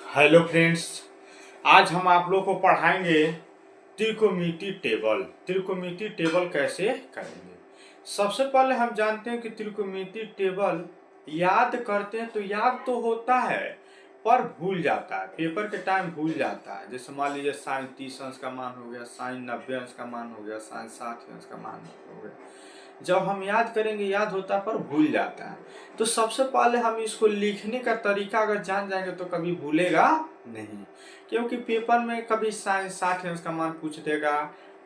Hello friends. आज हम आप लोग को पढ़ाएंगे त्रिकोणमिति टेबल। त्रिकोणमिति टेबल कैसे करेंगे। सबसे पहले हम जानते हैं कि त्रिकोणमिति टेबल याद करते हैं तो याद तो होता है पर भूल जाता है, पेपर के टाइम भूल जाता है। जैसे मान लीजिए साइन 30 अंश का मान हो गया, साइन 90 अंश का मान हो गया, साइन 60 अंश का मान हो गया। जब हम याद करेंगे याद होता है पर भूल जाता है। तो सबसे पहले हम इसको लिखने का तरीका अगर जान जाएंगे तो कभी भूलेगा नहीं, क्योंकि पेपर में कभी साइन 60 अंश का मान पूछ देगा,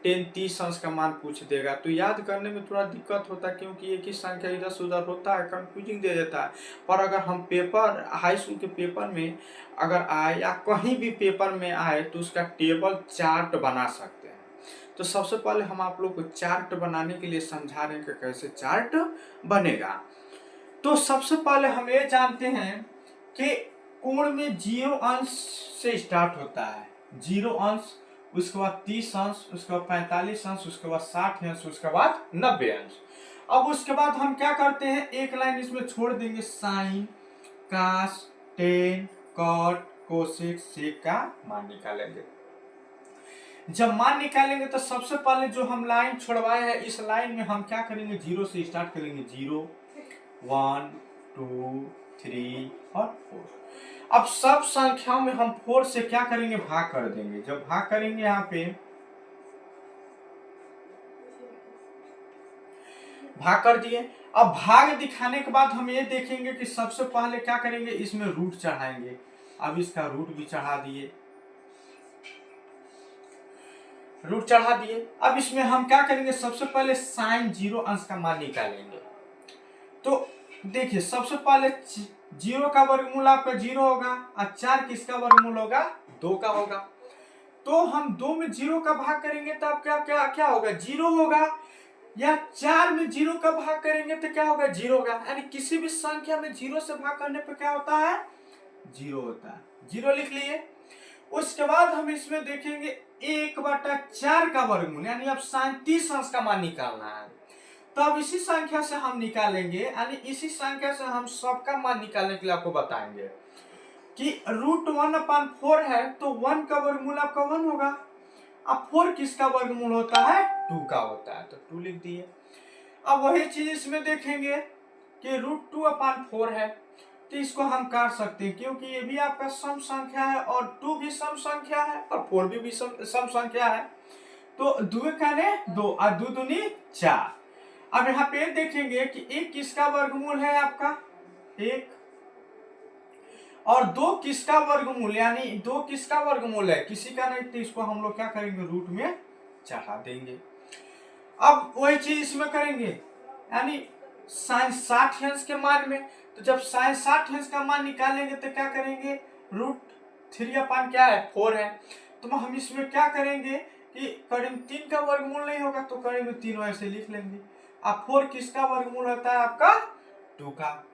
टेन 30 अंश का मान पूछ देगा, तो याद करने में थोड़ा दिक्कत होता है क्योंकि एक ही संख्या इधर से उधर होता है, कंफ्यूजिंग दे देता है। पर अगर हम पेपर हाई स्कूल के पेपर में अगर आए या कहीं भी पेपर में आए तो उसका टेबल चार्ट बना सकते हैं। तो सबसे पहले हम आप लोग को चार्ट बनाने के लिए समझा रहे हैं कि कैसे चार्ट बनेगा। तो सबसे पहले हम ये जानते हैं कि कोण में 0 अंश से स्टार्ट होता है। 0 अंश, उसके बाद 30 अंश, उसके बाद 45 अंश, उसके बाद 60 अंश, उसके बाद 90 अंश। अब उसके बाद हम क्या करते हैं, एक लाइन इसमें छोड़ देंगे, साइन, कास, टेन, कॉट, कोसेक, सेक का मान निकालेंगे। जब मान निकालेंगे तो सबसे पहले जो हम लाइन छोड़वाए हैं इस लाइन में हम क्या करेंगे, 0 से स्टार्ट करेंगे। 0, 1, 2, 3 और 4। अब सब संख्याओं में हम 4 से क्या करेंगे, भाग कर देंगे। जब भाग करेंगे यहाँ पे भाग कर दिए। अब भाग दिखाने के बाद हम ये देखेंगे कि सबसे पहले क्या करेंगे, इसमें रूट चढ़ाएंगे। अब इसका रूट भी चढ़ा दिए, रूट चढ़ा दिए। अब इसमें हम क्या करेंगे, सबसे पहले साइन 0 अंश का मान निकालेंगे। तो देखिए सबसे पहले 0 का वर्गमूल आपका 0 होगा और 4 किसका वर्गमूल होगा, 2 का होगा। तो हम 2 में 0 का भाग करेंगे तो अब क्या क्या क्या होगा, 0 होगा। या 4 में 0 का भाग करेंगे तो क्या होगा, 0 होगा। यानी किसी भी संख्या में 0 से भाग करने पर क्या होता है, 0 होता है। 0 लिख लिए। उसके बाद हम इसमें देखेंगे 1/4 का वर्गमूल, यानी अब साइन 30 अंश का मान निकालना है। तो अब इसी संख्या से हम निकालेंगे, यानी इसी संख्या से हम सबका मान निकालने के लिए आपको बताएंगे कि √1/4 है तो 1 का वर्गमूल आपका 1 होगा। अब 4 किसका वर्गमूल होता है, 2 का होता है, तो 2 लिख दिए। अब वही चीज इसमें देखेंगे कि √2/4 है तो इसको हम काट सकते हैं क्योंकि ये भी आपका सम संख्या है और 2 भी सम संख्या है और 4 भी सम संख्या है। तो 2 काने 2 और 2 दूनी 4। अब यहाँ पे देखेंगे कि 1 किसका वर्गमूल है आपका 1 और 2 किसका वर्गमूल, यानी 2 किसका वर्गमूल है, किसी का नहीं, तो इसको हम लोग क्या करेंगे, रूट में चढ़ा देंगे। अब वही चीज इसमें करेंगे, यानी साइन 60 अंश के मान में, तो जब साइन 60 अंश का मान निकालेंगे तो क्या करेंगे, √3 क्या है, 4 है। तो हम इसमें क्या करेंगे कि करीब 3 का वर्गमूल नहीं होगा तो करीब 3 ऐसे लिख लेंगे। अब 4 किसका वर्गमूल होता है आपका 2 का।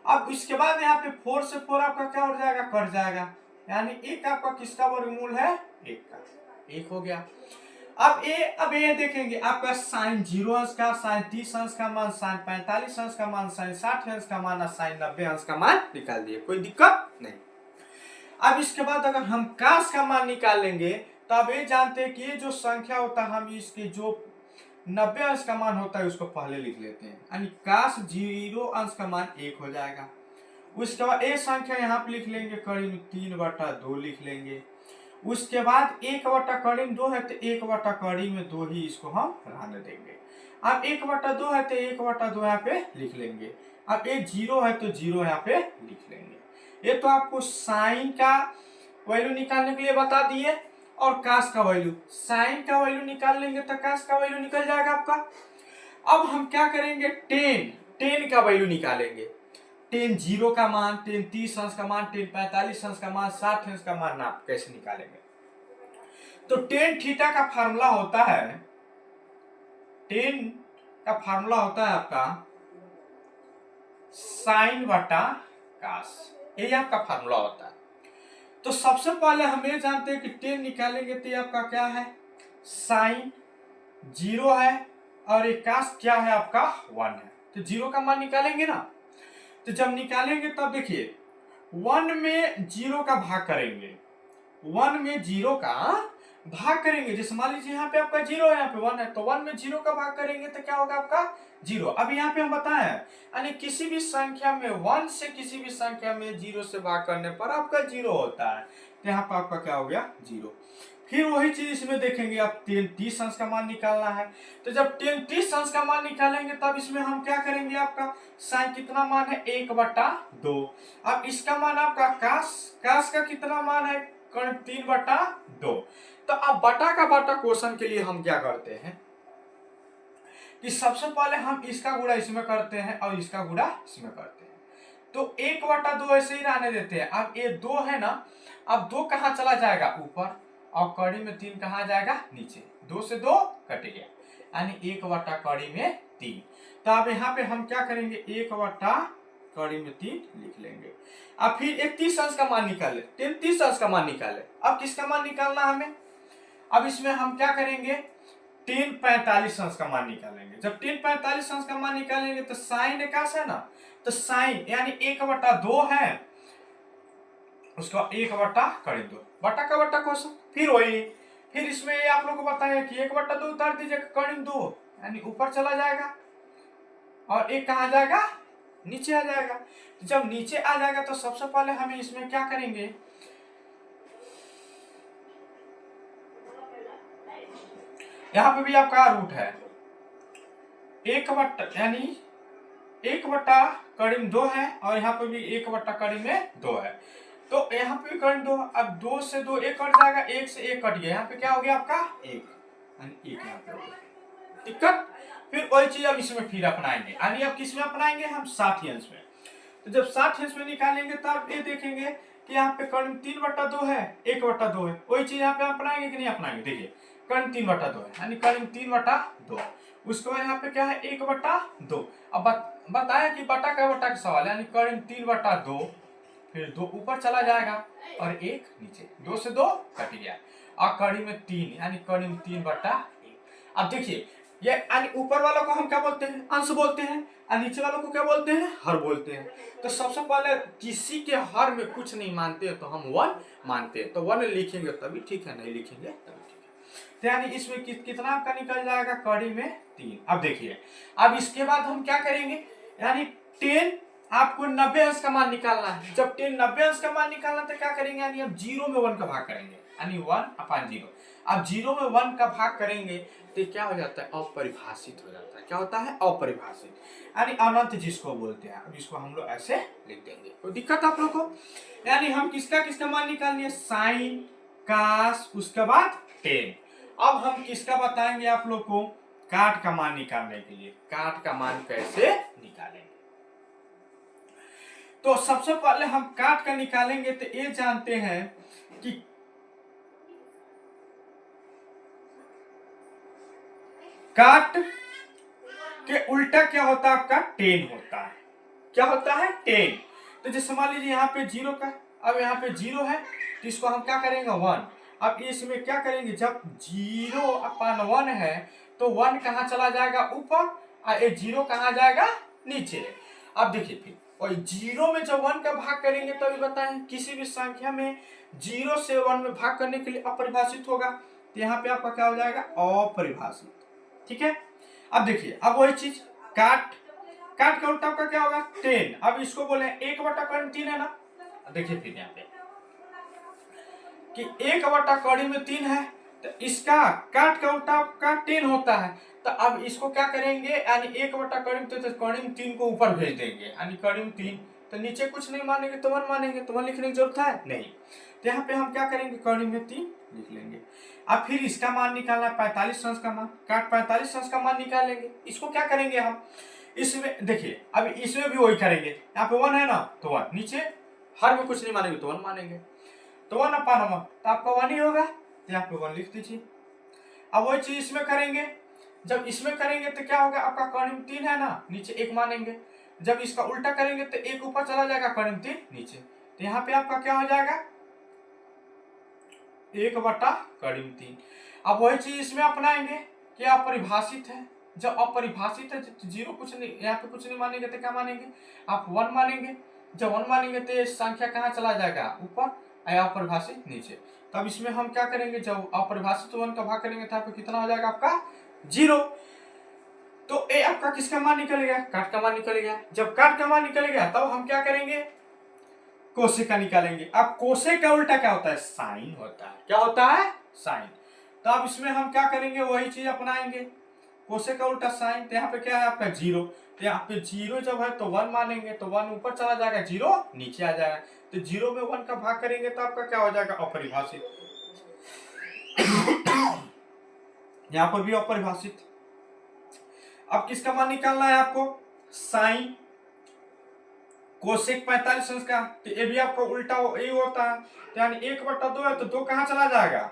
अब इसके बाद यहाँ पे 4 से 4 आपका क्या हो जाएगा, कट जाएगा, यानी 1 आपका किसका वर्गमूल है, 1 का, 1 हो गया। अब ये देखेंगे आपका साइन 0 अंश का, साइन 30 अंश का मान, साइन 45 अंश का मान, साइन 60 अंश का मान और साइन 90 अंश का मान निकाल दिए, कोई दिक्कत नहीं। अब इसके बाद अगर हम कास का मान निकालेंगे तो अब ये जानते हैं कि ये जो संख्या होता है हम इसके जो 90 अंश का मान होता है उसको पहले लिख लेते हैं, यानी कास 0 अंश का मान 1 हो जाएगा। उसके बाद एक संख्या यहाँ पे लिख लेंगे, करीब 3/2 लिख लेंगे। उसके बाद 1/2 है तो 1/2 ही इसको हम रहने देंगे। अब 1/2 है तो 1/2 यहाँ पे लिख लेंगे। अब ये 0 है तो 0 यहाँ पे लिख लेंगे। ये तो आपको साइन का वैल्यू निकालने के लिए बता दिए और कास का वैल्यू, साइन का वैल्यू निकाल लेंगे तो कास का वैल्यू निकल जाएगा आपका। अब हम क्या करेंगे, टेन का वैल्यू निकालेंगे। 0 का मान, 30 अंश का मान, 45 अंश का मान, 60 अंश का मान आप कैसे निकालेंगे। तो tan का फार्मूला होता है, tan का फार्मूला होता है आपका साइन बटा कास, यही आपका फार्मूला होता है। तो सबसे पहले हम ये जानते हैं कि tan निकालेंगे तो ये आपका क्या है, साइन 0 है और एक कास क्या है आपका 1 है। तो 0 का मान निकालेंगे ना, तो जब निकालेंगे तब देखिए 1 में 0 का भाग करेंगे, 1 में 0 का भाग करेंगे, जैसे मान लीजिए यहाँ पे आपका 0 है, यहाँ पे 1 है, तो 1 में 0 का भाग करेंगे तो क्या होगा आपका 0। अब यहाँ पे हम बताएं यानी किसी भी संख्या में 1 से किसी भी संख्या में 0 से भाग करने पर आपका 0 होता है, तो यहाँ पर आपका क्या हो गया 0। फिर वही चीज इसमें देखेंगे, अब 33 अंश का मान निकालना है, तो जब 33 अंश का मान निकालेंगे तब इसमें हम क्या करेंगे, आपका साइन कितना मान है 1/2। अब इसका मान आपका काश का कितना मान है 3/2। तो अब बटा का बटा क्वेश्चन के लिए हम क्या करते हैं कि सबसे पहले हम इसका गुणा इसमें करते हैं और इसका गुणा इसमें करते हैं, तो 1/2 ऐसे ही रहने देते हैं। अब ये 2 है ना, अब 2 कहाँ चला जाएगा ऊपर और कड़ी में 3 कहाँ जाएगा नीचे, 2 से 2 कट गया, यानी 1 कड़ी में 3। तो अब यहाँ पे हम क्या करेंगे 1 कड़ी में 3 लिख लेंगे। अब फिर 31 अंश का मान निकाले, 33 अंश का मान निकाले। अब किसका मान निकालना हमें, अब इसमें हम क्या करेंगे 10 45 अंश का मान निकालेंगे। जब 10 45 अंश का मान निकालेंगे तो साइन एकाश है ना, तो साइन यानी 1/2 है, उसका 1/2 बटा का बटा क्वेश्चन। फिर वही, फिर इसमें आप लोग को बताया कि 1/2 उतार दीजिएगा करीब 2 यानी ऊपर चला जाएगा और 1 कहाँ जाएगा नीचे आ जाएगा। जब नीचे आ जाएगा तो सबसे पहले हमें इसमें क्या करेंगे, यहाँ पे भी आपका रूट है 1 यानी 1/2 है और यहाँ पे भी 1/2 है, तो यहाँ पे भी करीब 2। अब 2 से 2 1 कट जाएगा, 1 से 1 कट गया, यहाँ पे क्या हो गया आपका 1 यानी 1 यहाँ पे हो गया, दिक्कत। फिर वही चीज अब इसमें फिर अपनाएंगे, यानी अब किस में अपनाएंगे हम 60 अंश में। तो जब 60 अंश में निकालेंगे तब ये देखेंगे कि यहाँ पे कर्ण 3/2 है, 1/2 है, वही चीज यहाँ पे अपनाएंगे कि नहीं अपनाएंगे। देखिए कर्ण 3/2 है यानी कर्ण 3/2, उसके बाद यहाँ पे क्या है 1/2। अब बताया कि बटा का बटा का सवाल यानी कर्ण 3/2, फिर 2 ऊपर चला जाएगा और 1 नीचे, 2 से 2 कट गया और कड़ी में 3 यानी कड़ी में 3/1। अब देखिए ये यानी ऊपर वालों को हम क्या बोलते हैं अंश बोलते हैं और नीचे वालों को क्या बोलते हैं हर बोलते हैं। तो सबसे पहले किसी के हर में कुछ नहीं मानते तो हम 1 मानते हैं, तो 1 लिखेंगे तभी ठीक है, नहीं लिखेंगे तभी ठीक है। तो यानी इसमें कितना आपका निकल जाएगा कड़ी में 3। अब देखिए अब इसके बाद हम क्या करेंगे, यानी 10 आपको 90 अंश का मान निकालना है। जब 10 90 अंश का मान निकालना तो क्या करेंगे, यानी अब 0 में 1 का भाग करेंगे, यानी 1/0। अब 0 में 1 का भाग करेंगे तो क्या हो जाता है अपरिभाषित हो जाता है। क्या होता है अपरिभाषित, यानी अनंत जिसको बोलते हैं। अब इसको हम लोग ऐसे लिख देंगे, कोई दिक्कत आप लोग को। यानी हम किसका मान निकालेंगे साइन कास उसके बाद 10। अब हम किसका बताएंगे आप लोग को काट का मान निकालने के लिए, काट का मान कैसे निकालेंगे। तो सबसे पहले हम काट का निकालेंगे तो ये जानते हैं कि काट के उल्टा क्या होता है आपका 10 होता है। क्या होता है 10। तो जैसे मान लीजिए यहाँ पे 0 का, अब यहाँ पे 0 है तो इसको हम क्या करेंगे 1। अब इसमें क्या करेंगे जब 0/1 है तो 1 कहाँ चला जाएगा ऊपर और ये 0 कहाँ जाएगा नीचे। अब देखिए फिर और 0 में जब 1 का भाग करेंगे तभी बताएं किसी भी संख्या में 0 से 1 में भाग करने के लिए अपरिभाषित होगा, तो यहाँ पे आपका क्या हो जाएगा अपरिभाषित। ठीक है। अब देखिए अब वही चीज काट का उल्टा आपका क्या होगा 10। अब इसको बोले 1/3 है ना, देखिए फिर यहाँ पे कि 1/3 है तो इसका काट का उल्टा आपका 10 होता है। तो अब इसको क्या करेंगे यानी 1/3 को ऊपर भेज देंगे यानी 3, तो नीचे कुछ नहीं मानेंगे तो 1 मानेंगे, तो 1 लिखने की जरूरत है नहीं। तो यहाँ पे हम क्या करेंगे 3 लिख लेंगे। अब फिर इसका मान निकालना 45 अंश का मान, काट 45 अंश का मान निकालेंगे। इसको क्या करेंगे हम इसमें देखिए अब इसमें भी वही करेंगे, यहाँ पे 1 है ना तो 1 नीचे, हर में कुछ नहीं मानेंगे तो 1 मानेंगे, तो 1/1 तो आपका 1 ही होगा, तो यहाँ पे 1 लिख दीजिए। अब वही चीज इसमें करेंगे, जब इसमें करेंगे तो क्या होगा आपका 3 है ना नीचे 1 मानेंगे, जब इसका उल्टा करेंगे तो 1 ऊपर चला जाएगा 3 नीचे, तो यहाँ पे आपका क्या हो जाएगा 1/3। अब वही चीज इसमें अपनाएंगे कि अपरिभाषित है, जब अपरिभाषित है तो 0 कुछ नहीं, यहाँ पे कुछ नहीं मानेंगे तो क्या मानेंगे आप 1 मानेंगे, जब 1 मानेंगे तो ये संख्या कहाँ चला जाएगा, ऊपर, अपरिभाषित नीचे। तब इसमें हम क्या करेंगे, जब अपरिभाषित 1 का भाग करेंगे तो आपको कितना हो जाएगा, आपका 0। तो ये आपका किसका मान निकल गया, काट का मान निकल गया। जब काट का मान निकल गया तब हम क्या करेंगे, कोसे का निकालेंगे। अब कोसे का उल्टा क्या होता है, साइन होता है। क्या होता है, साइन। तो अब इसमें हम क्या करेंगे, वही चीज अपनाएंगे, कोसे का उल्टा साइन। तो यहाँ पे क्या है आपका 0। तो यहाँ पे 0 जब है तो 1 मानेंगे तो 1 ऊपर चला जाएगा, 0 नीचे आ जाएगा। तो 0 में 1 का भाग करेंगे तो आपका क्या हो जाएगा, अपरिभाषित। यहाँ पर भी अपरिभाषित। अब किसका मान निकालना है आपको, साइन कोसेक 45 अंश का। तो ये भी आपको उल्टा ये होता है, तो यानी 1/2 है तो 2 कहाँ चला जाएगा,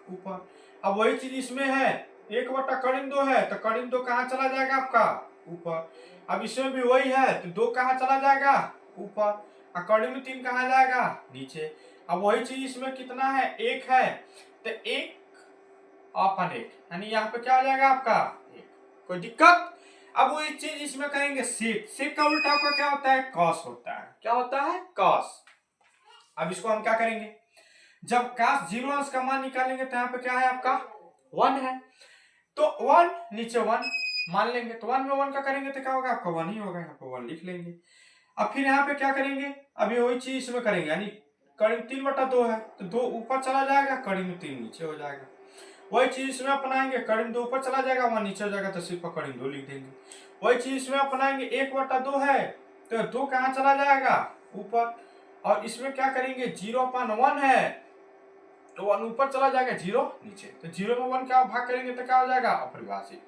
ऊपर। अब वही चीज इसमें है, 1/2 है तो करीब 2 कहाँ चला जाएगा, आपका ऊपर। अब इसमें भी वही है तो 2 कहाँ चला जाएगा, ऊपर। और करीब 3 कहाँ जाएगा, नीचे। अब वही चीज इसमें कितना है, 1 है तो 1 अपन 1, यानी यहाँ पे क्या हो जाएगा आपका 1। कोई दिक्कत। अब वही चीज इसमें करेंगे, सेक। सेक का उल्टा आपका क्या होता है, कॉस होता है। क्या होता है, कॉस। अब इसको हम क्या करेंगे, जब कॉस 0 अंश का मान निकालेंगे तो यहाँ पे क्या है आपका 1 है। तो 1 नीचे 1 मान लेंगे, तो 1 में 1 का करेंगे तो क्या होगा, आपका 1 ही होगा। यहाँ पे 1 लिख लेंगे। अब फिर यहाँ पे क्या करेंगे, अभी वही चीज इसमें करेंगे, यानी करीब 3/2 है तो 2 ऊपर चला जाएगा, करीब 3 नीचे हो जाएगा। वही चीज इसमें अपनाएंगे, करीब 2 ऊपर चला जाएगा, 1 नीचे हो जाएगा, तो सिर्फ करीब 2 लिख देंगे। वही चीज इसमें अपनाएंगे, 1/2 है तो 2 कहाँ चला जाएगा, ऊपर। और इसमें क्या करेंगे, 0/1 है तो 1 ऊपर चला जाएगा, 0 नीचे। तो 0 में 1 का भाग करेंगे तो क्या हो जाएगा, अपरिभाषित।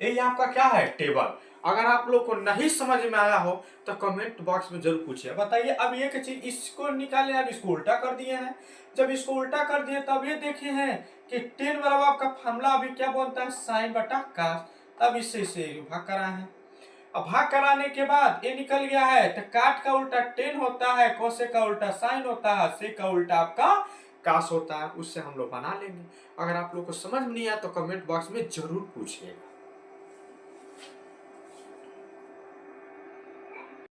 ये आपका क्या है, टेबल। अगर आप लोग को नहीं समझ में आया हो तो कमेंट बॉक्स में जरूर पूछिए, बताइए। अब ये चीज इसको निकाले, अब इसको उल्टा कर दिए हैं। जब इसको उल्टा कर दिए तब ये देखे हैं कि 10 बराबर आपका फॉर्मूला अभी क्या बनता है, साइन बटा कास। तब इससे भाग कराए हैं। अब भाग कराने के बाद ये निकल गया है तो काट का उल्टा 10 होता है, कोसे का उल्टा साइन होता है, से का उल्टा आपका कास होता है। उससे हम लोग बना लेंगे। अगर आप लोग को समझ में नहीं आया तो कमेंट बॉक्स में जरूर पूछिएगा।